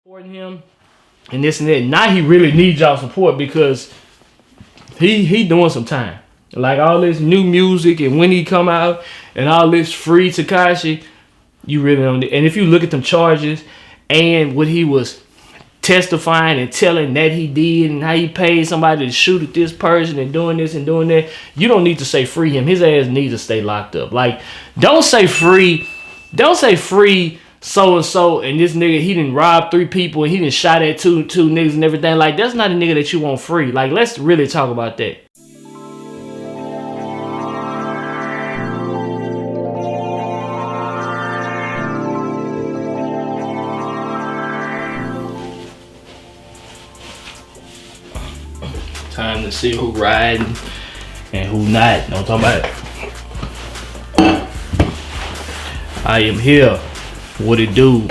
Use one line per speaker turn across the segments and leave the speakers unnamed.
supporting him and this and that. Now he really needs y'all support because he doing some time. Like all this new music and when he come out and all this free Tekashi, you really don't. And if you look at them charges and what he was testifying and telling that he did and how he paid somebody to shoot at this person and doing this and doing that, you don't need to say free him. His ass needs to stay locked up. Like, don't say free so and so and this nigga he done robbed 3 people and he done shot at two niggas and everything. Like, that's not a nigga that you want free. Like, let's really talk about that. Time to see who riding and who not. No, I'm talking about it. I am here. What it do?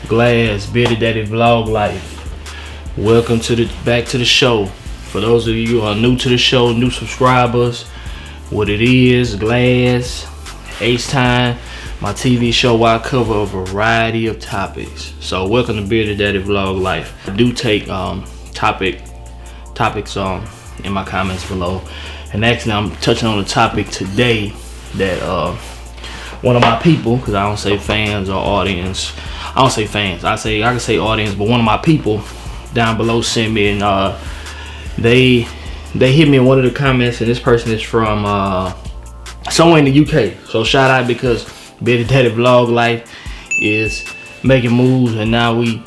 Glass, Bearded Daddy Vlog Life. Welcome to back to the show. For those of you who are new to the show, new subscribers, what it is, Glass, H-Time, my TV show where I cover a variety of topics. So welcome to Bearded Daddy Vlog Life. I do take topics in my comments below, and actually I'm touching on a topic today that one of my people, because I don't say fans or audience, I don't say fans, I can say audience, but one of my people down below sent me, and they hit me in one of the comments, and this person is from somewhere in the UK. So shout out, because Bearded Daddy Vlog Life is making moves, and now we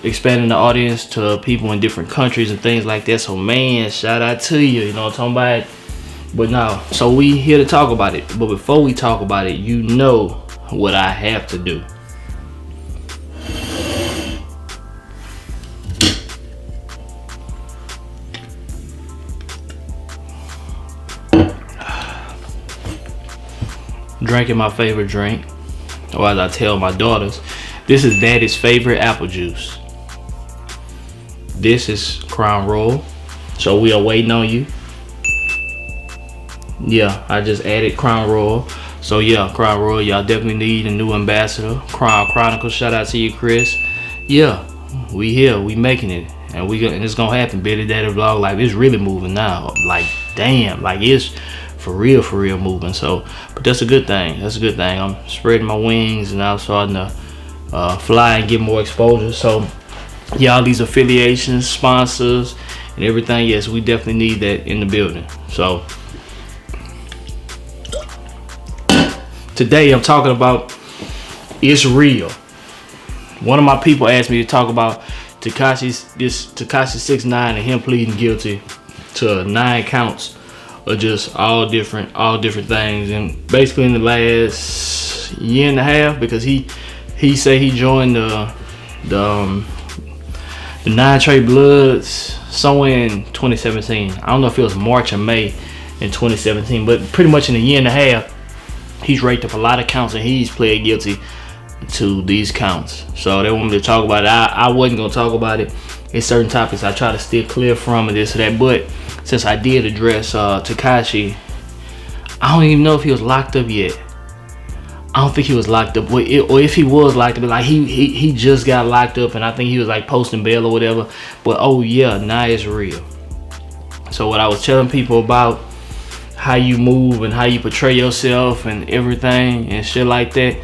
expanding the audience to people in different countries and things like that. So man, shout out to you, you know what I'm talking about. But now, so we here to talk about it. But before we talk about it, you know what I have to do. Drinking my favorite drink, or as I tell my daughters, this is Daddy's favorite apple juice. This is Crown Royal. So we are waiting on you. Yeah, I just added Crown Royal. So yeah, Crown Royal, y'all definitely need a new ambassador. Crown Chronicle, shout out to you, Chris. Yeah, we here, we making it, and it's gonna happen. Bearded Daddy Vlog Life is really moving now. Like, damn, like it's for real moving. So, but that's a good thing. That's a good thing. I'm spreading my wings and I'm starting to fly and get more exposure. So yeah, all these affiliations, sponsors, and everything, yes, we definitely need that in the building. So today I'm talking about it's real. One of my people asked me to talk about Tekashi 6ix9ine and him pleading guilty to 9 counts of just all different things, and basically in the last year and a half, because he said he joined the 9 Trey Bloods somewhere in 2017. I don't know if it was March or May in 2017, but pretty much in a year and a half, he's raked up a lot of counts and he's pled guilty to these counts. So they want me to talk about it. I wasn't gonna talk about it. In certain topics I try to steer clear from and this or that, but since I did address Tekashi, I don't even know if he was locked up yet. I don't think he was locked up, or if he was locked up, like he just got locked up, and I think he was like posting bail or whatever. But oh yeah, now it's real. So what I was telling people about how you move and how you portray yourself and everything and shit like that,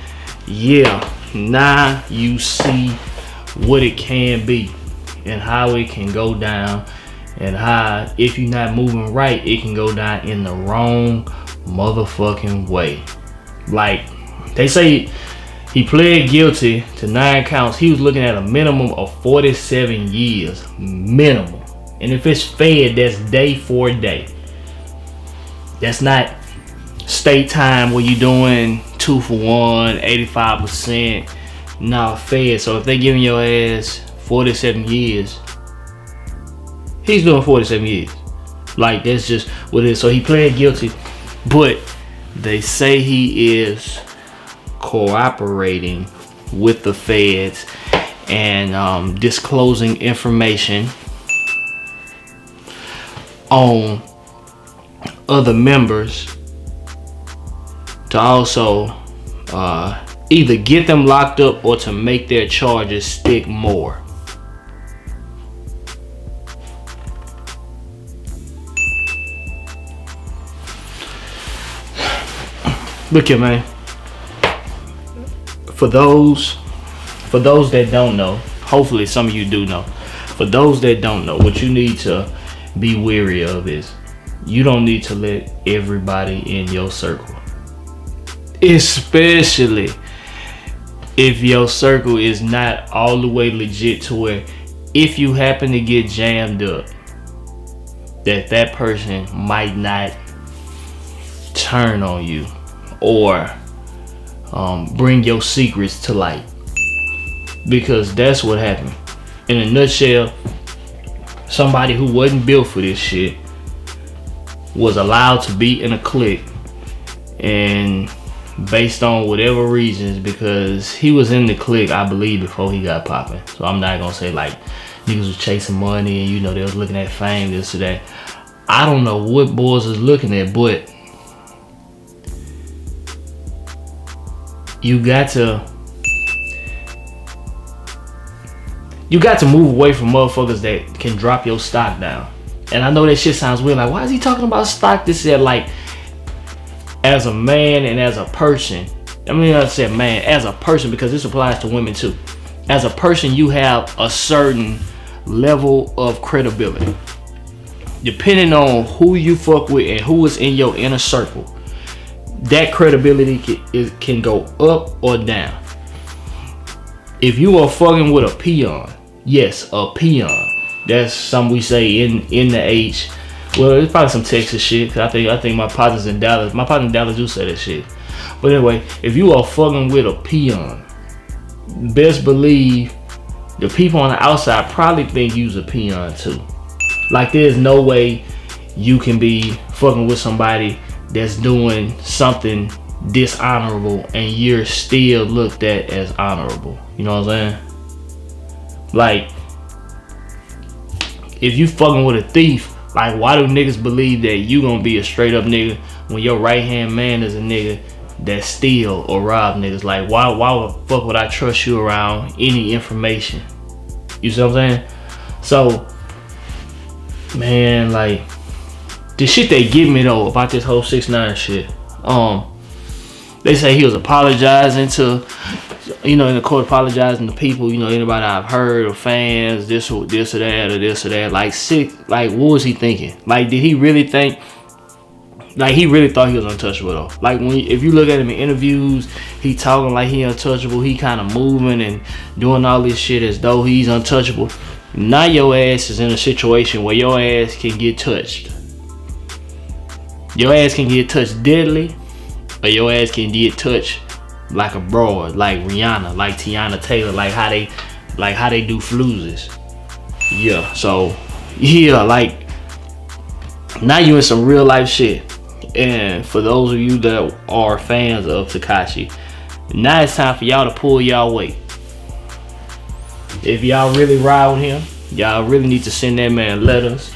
yeah, now you see what it can be and how it can go down, and how if you're not moving right, it can go down in the wrong motherfucking way. Like, they say he pled guilty to 9 counts. He was looking at a minimum of 47 years, minimum. And if it's fed, that's day for day. That's not state time where you're doing 2 for 1, 85%. Nah, fed. So if they giving your ass 47 years, he's doing 47 years. Like, that's just what it is. So he pled guilty, but they say he is cooperating with the feds and disclosing information on other members to also either get them locked up or to make their charges stick more. Look here, man. For those that don't know, hopefully some of you do know. For those that don't know, what you need to be wary of is you don't need to let everybody in your circle, especially if your circle is not all the way legit, to where if you happen to get jammed up, that person might not turn on you or bring your secrets to light, because that's what happened. In a nutshell, somebody who wasn't built for this shit was allowed to be in a clique, and based on whatever reasons, because he was in the clique, I believe, before he got popping. So I'm not gonna say like niggas was chasing money and they was looking at fame, this or that. I don't know what boys is looking at, but you got to move away from motherfuckers that can drop your stock down. And I know that shit sounds weird, like, why is he talking about stock? This is like, as a man and as a person, I mean, I said man, as a person, because this applies to women too. As a person, you have a certain level of credibility. Depending on who you fuck with and who is in your inner circle, that credibility can go up or down. If you are fucking with a peon, yes, a peon. That's something we say in the H. Well, it's probably some Texas shit. Cause I think my partners in Dallas do say that shit. But anyway, if you are fucking with a peon, best believe the people on the outside probably think you's a peon too. Like, there's no way you can be fucking with somebody that's doing something dishonorable and you're still looked at as honorable. You know what I'm saying? Like, if you fucking with a thief, like, why do niggas believe that you gonna be a straight up nigga when your right hand man is a nigga that steal or rob niggas? Like, why the fuck would I trust you around any information? You see what I'm saying? So, man, like, the shit they give me though about this whole 6ix9ine shit, they say he was apologizing to, in the court, apologizing to people, anybody I've heard or fans, this or that. Like, what was he thinking? Like, did he really think, like, he really thought he was untouchable though? Like, if you look at him in interviews, he talking like he untouchable, he kind of moving and doing all this shit as though he's untouchable. Now your ass is in a situation where your ass can get touched. Your ass can get touched deadly, or your ass can get touched like a broad, like Rihanna, like Tiana Taylor, like how they do fluzes. Yeah, so yeah, like, now you in some real life shit. And for those of you that are fans of Tekashi, now it's time for y'all to pull y'all weight. If y'all really ride with him, y'all really need to send that man letters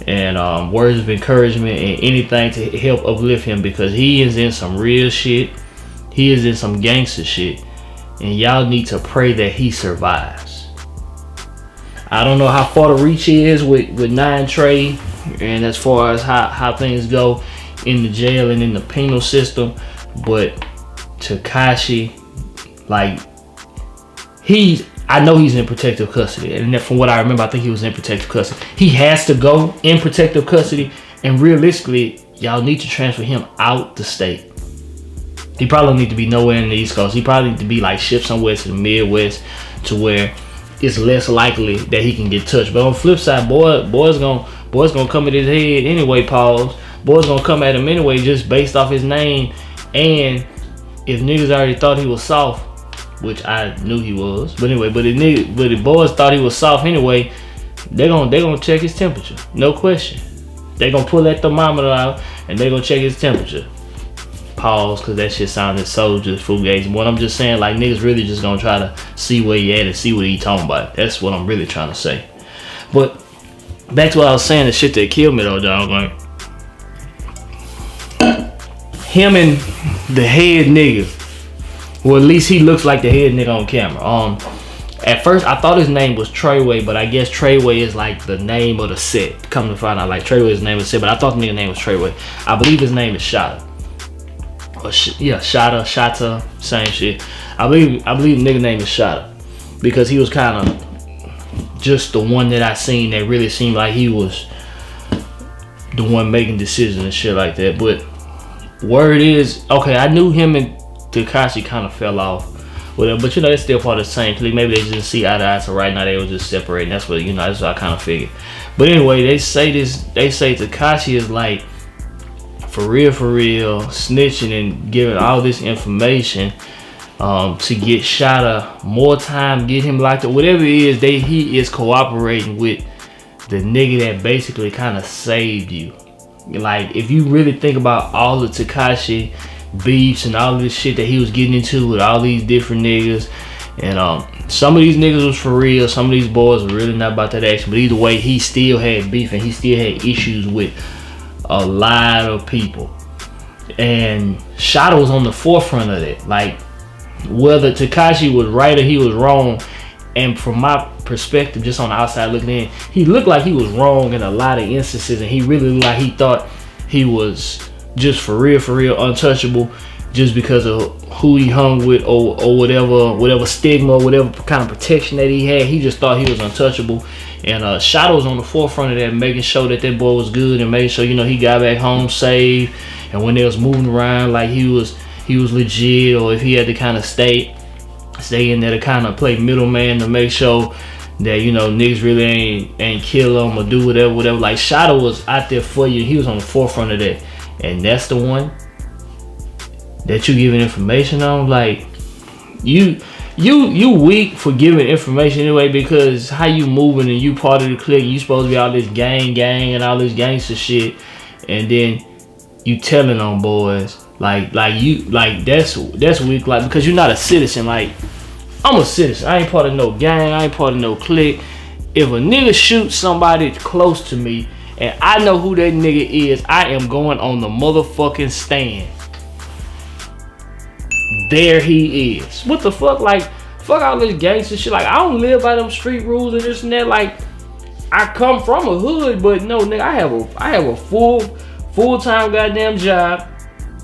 and words of encouragement and anything to help uplift him, because he is in some real shit. He is in some gangster shit, and y'all need to pray that he survives. I don't know how far the reach is with 9 Trey, and as far as how things go in the jail and in the penal system, but Tekashi, like, I know he's in protective custody, and from what I remember, I think he was in protective custody. He has to go in protective custody, and realistically, y'all need to transfer him out the state. He probably don't need to be nowhere in the East Coast. He probably need to be like shipped somewhere to the Midwest, to where it's less likely that he can get touched. But on the flip side, boys gonna come at his head anyway. Pause. Boys gonna come at him anyway, just based off his name. And if niggas already thought he was soft, which I knew he was, but anyway, but the boys thought he was soft anyway, they gonna check his temperature, no question. They gonna pull that thermometer out and they gonna check his temperature. Pause, cause that shit sounded so just fugazi. What I'm just saying, like, niggas really just gonna try to see where he at and see what he talking about. That's what I'm really trying to say. But back to what I was saying, the shit that killed me though, dog. Like, him and the head nigga Well, at least he looks like the head nigga on camera. At first I thought his name was Treyway, but I guess Treyway is like the name of the set. Come to find out, like Treyway is the name of the set, but I thought the nigga name was Treyway. I believe his name is Shotta. Yeah, Shotta, same shit. I believe the nigga name is Shotta because he was kind of just the one that I seen that really seemed like he was the one making decisions and shit like that. But word is, okay, I knew him and Tekashi kind of fell off. Whatever, but you know, it's still part of the same clique. Maybe they just didn't see eye to eye, so right now they were just separating. That's what, you know, that's what I kind of figured. But anyway, they say Tekashi is like for real snitching and giving all this information to get Shotta more time, get him locked up, whatever it is. He is cooperating with the nigga that basically kind of saved you. Like, if you really think about all the Tekashi beefs and all this shit that he was getting into with all these different niggas, and some of these niggas was for real, some of these boys were really not about that action, but either way, he still had beef and he still had issues with a lot of people, and Shotta was on the forefront of it. Like, whether Tekashi was right or he was wrong, and from my perspective, just on the outside looking in, he looked like he was wrong in a lot of instances, and he really looked like he thought he was just for real untouchable just because of who he hung with or whatever stigma, whatever kind of protection that he had. He just thought he was untouchable. And Shotta was on the forefront of that, making sure that boy was good and making sure, you know, he got back home safe. And when they was moving around, like he was legit, or if he had to kind of stay in there to kind of play middleman to make sure that, you know, niggas really ain't kill him or do whatever. Like, Shotta was out there for you. He was on the forefront of that. And that's the one that you giving information on. Like, you weak for giving information anyway, because how you moving and you part of the clique, you supposed to be all this gang and all this gangster shit, and then you telling on boys like that's weak. Like, because you're not a citizen. Like, I'm a citizen. I ain't part of no gang. I ain't part of no clique. If a nigga shoots somebody close to me and I know who that nigga is, I am going on the motherfucking stand. There he is. What the fuck? Like, fuck all this gangster shit. Like, I don't live by them street rules and this and that. Like, I come from a hood, but no, nigga, I have a full-time goddamn job.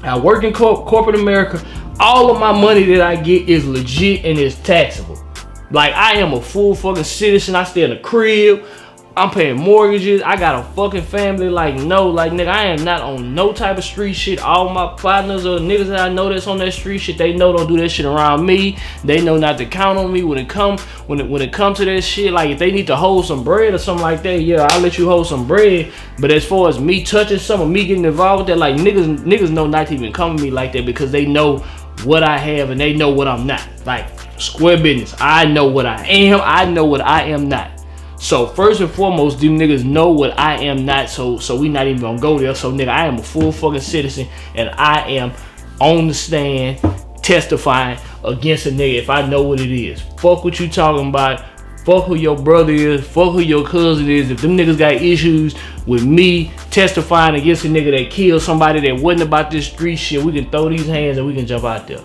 I work in corporate America. All of my money that I get is legit and is taxable. Like, I am a full fucking citizen. I stay in a crib. I'm paying mortgages. I got a fucking family. Like, no, like, nigga, I am not on no type of street shit. All my partners or niggas that I know that's on that street shit, they know don't do that shit around me. They know not to count on me when it come to that shit. Like, if they need to hold some bread or something like that, yeah, I'll let you hold some bread. But as far as me touching something, me getting involved with that, like, niggas know not to even come to me like that, because they know what I have and they know what I'm not. Like, square business. I know what I am. I know what I am not. So first and foremost, them niggas know what I am not, so we not even gonna go there. So, nigga, I am a full fucking citizen, and I am on the stand testifying against a nigga if I know what it is. Fuck what you talking about. Fuck who your brother is. Fuck who your cousin is. If them niggas got issues with me testifying against a nigga that killed somebody that wasn't about this street shit, we can throw these hands and we can jump out there.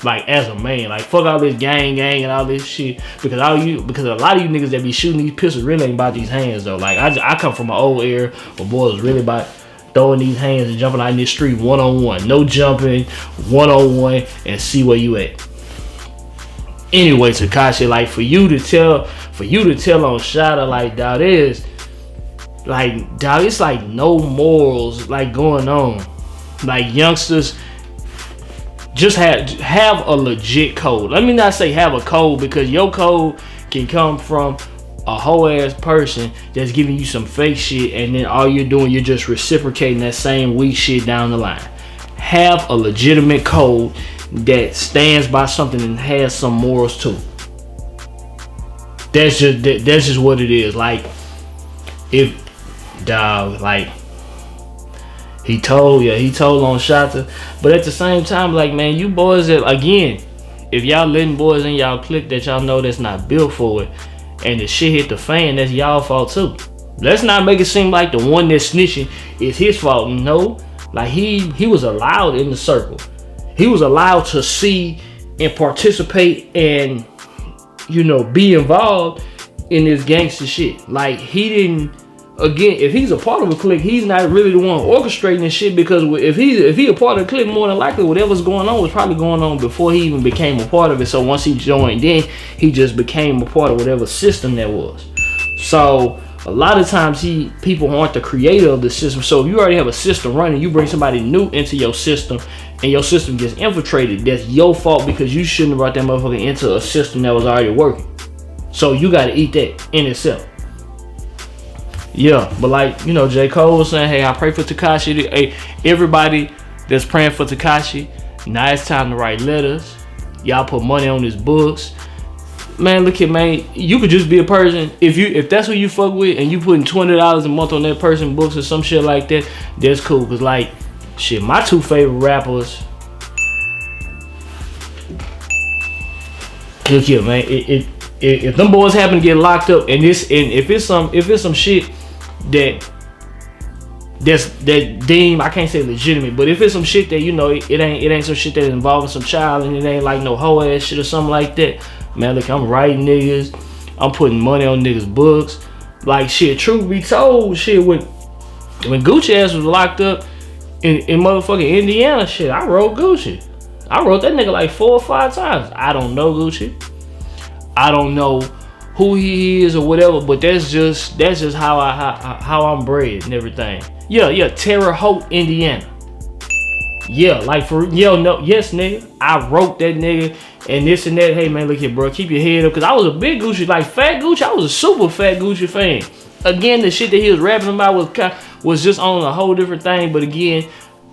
Like, as a man, like, fuck all this gang and all this shit, because a lot of you niggas that be shooting these pistols really ain't about these hands though. Like, I come from an old era where boys was really about throwing these hands and jumping out in this street one-on-one, no jumping, one-on-one, and see where you at. Anyway, Tekashi, like, for you to tell on Shotta, like, dog, it's like no morals like going on. Like, youngsters, just have a legit code. Let me not say have a code, because your code can come from a whole ass person that's giving you some fake shit, and then all you're doing, you're just reciprocating that same weak shit down the line. Have a legitimate code that stands by something and has some morals too. That's just what it is. Like, if dog, like, he told on Shotta, but at the same time, like, man, you boys that, again, if y'all letting boys in y'all clique that y'all know that's not built for it, and the shit hit the fan, that's y'all fault too. Let's not make it seem like the one that's snitching is his fault. No, like, he was allowed in the circle. He was allowed to see and participate and, you know, be involved in this gangster shit. Like, he didn't, again, if he's a part of a clique, he's not really the one orchestrating this shit, because if he a part of the clique, more than likely whatever's going on was probably going on before he even became a part of it. So once he joined in, he just became a part of whatever system that was. So a lot of times people aren't the creator of the system. So if you already have a system running, you bring somebody new into your system and your system gets infiltrated, that's your fault, because you shouldn't have brought that motherfucker into a system that was already working. So you got to eat that in itself. Yeah, but like, you know, J. Cole was saying, hey, I pray for Tekashi. Hey, everybody that's praying for Tekashi, now it's time to write letters. Y'all put money on his books. Man, look at, man, you could just be a person, if that's who you fuck with and you putting $20 a month on that person's books or some shit like that, that's cool. Cause like, shit, my two favorite rappers, look here, man, if them boys happen to get locked up, and if it's some shit that deem, I can't say legitimate, but if it's some shit that, you know, it ain't some shit that's involving some child, and it ain't like no hoe ass shit or something like that, man, look, I'm writing niggas, I'm putting money on niggas' books. Like, shit, truth be told, shit, when Gucci ass was locked up in motherfucking Indiana, shit, I wrote Gucci. I wrote that nigga like 4 or 5 times. I don't know Gucci. I don't know who he is or whatever, but that's just how I'm bred and everything. Yeah, Terre Haute, Indiana. Yeah, like for no, yes, nigga, I wrote that nigga and this and that. Hey man, look here, bro, keep your head up, cause I was a big Gucci, like fat Gucci. I was a super fat Gucci fan. Again, the shit that he was rapping about was just on a whole different thing. But again,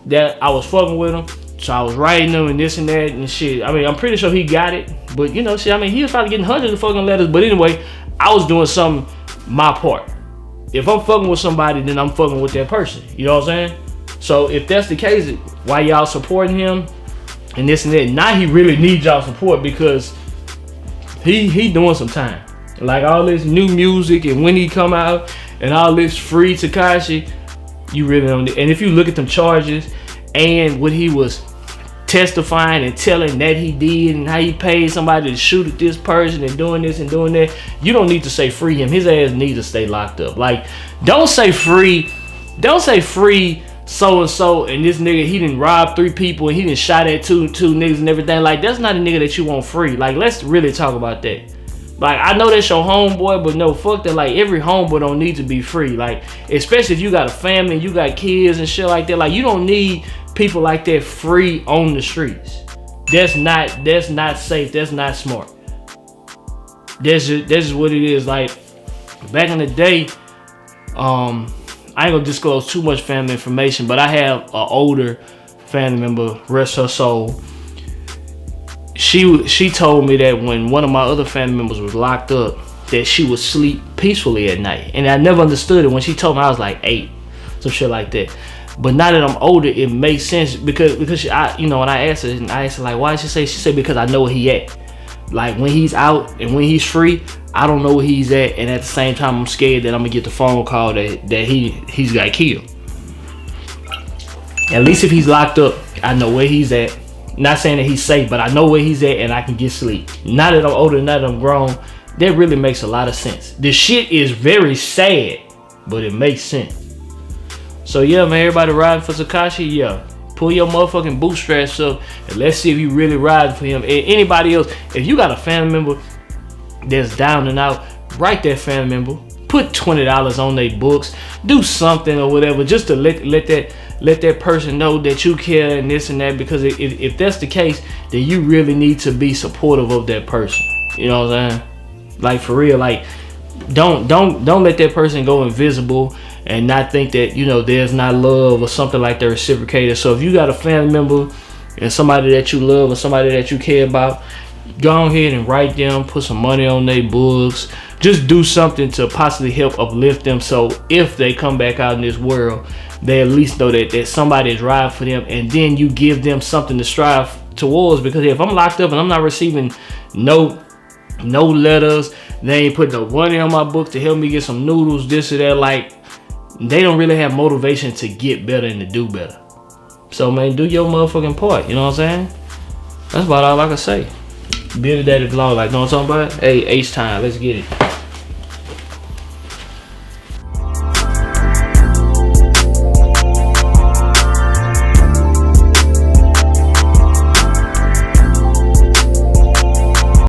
that I was fucking with him, so I was writing them and this and that and shit. I mean, I'm pretty sure he got it, but you know, shit. I mean, he was probably getting hundreds of fucking letters. But anyway, I was doing something my part. If I'm fucking with somebody, then I'm fucking with that person. You know what I'm saying? So if that's the case, why y'all supporting him and this and that? Now he really needs y'all support, because he doing some time. Like all this new music, and when he come out and all this free Tekashi, you really don't. And if you look at them charges and what he was testifying and telling that he did, and how he paid somebody to shoot at this person and doing this and doing that, you don't need to say free him. His ass needs to stay locked up. Like, don't say free so and so, and this nigga, he didn't rob 3 people and he didn't shot at two niggas and everything. Like, that's not a nigga that you want free. Like, let's really talk about that. Like, I know that's your homeboy, but no, fuck that. Like, every homeboy don't need to be free. Like, especially if you got a family, you got kids and shit like that. Like, you don't need people like that free on the streets. That's not safe. That's not smart. That's just what it is. Like, back in the day, I ain't gonna disclose too much family information, but I have an older family member, rest her soul. She told me that when one of my other family members was locked up, that she would sleep peacefully at night. And I never understood it. When she told me, I was like 8, some shit like that. But now that I'm older, it makes sense, because she, I, you know, when I asked her like, why did she said because I know where he at. Like, when he's out and when he's free, I don't know where he's at, and at the same time, I'm scared that I'm gonna get the phone call that he's got killed. At least if he's locked up, I know where he's at. Not saying that he's safe, but I know where he's at, and I can get sleep. Now that I'm older, now that I'm grown, that really makes a lot of sense. The shit is very sad, but it makes sense. So yeah, man, everybody riding for Tekashi, yeah. Pull your motherfucking bootstraps up, and let's see if you really riding for him. And anybody else, if you got a family member that's down and out, write that family member, put $20 on their books, do something or whatever, just to let that person know that you care and this and that. Because if that's the case, then you really need to be supportive of that person. You know what I'm saying? Like, for real, like, don't let that person go invisible and not think that, you know, there's not love or something like that reciprocated. So if you got a family member and somebody that you love or somebody that you care about, go ahead and write them, put some money on their books, just do something to possibly help uplift them, so if they come back out in this world, they at least know that somebody is riding for them, and then you give them something to strive towards. Because if I'm locked up and I'm not receiving no letters, they ain't putting no money on my book to help me get some noodles, this or that, like, they don't really have motivation to get better and to do better. So man, do your motherfucking part, you know what I'm saying? That's about all I can say. Build a daily vlog, like, know what I'm talking about? Hey, H time, let's get it.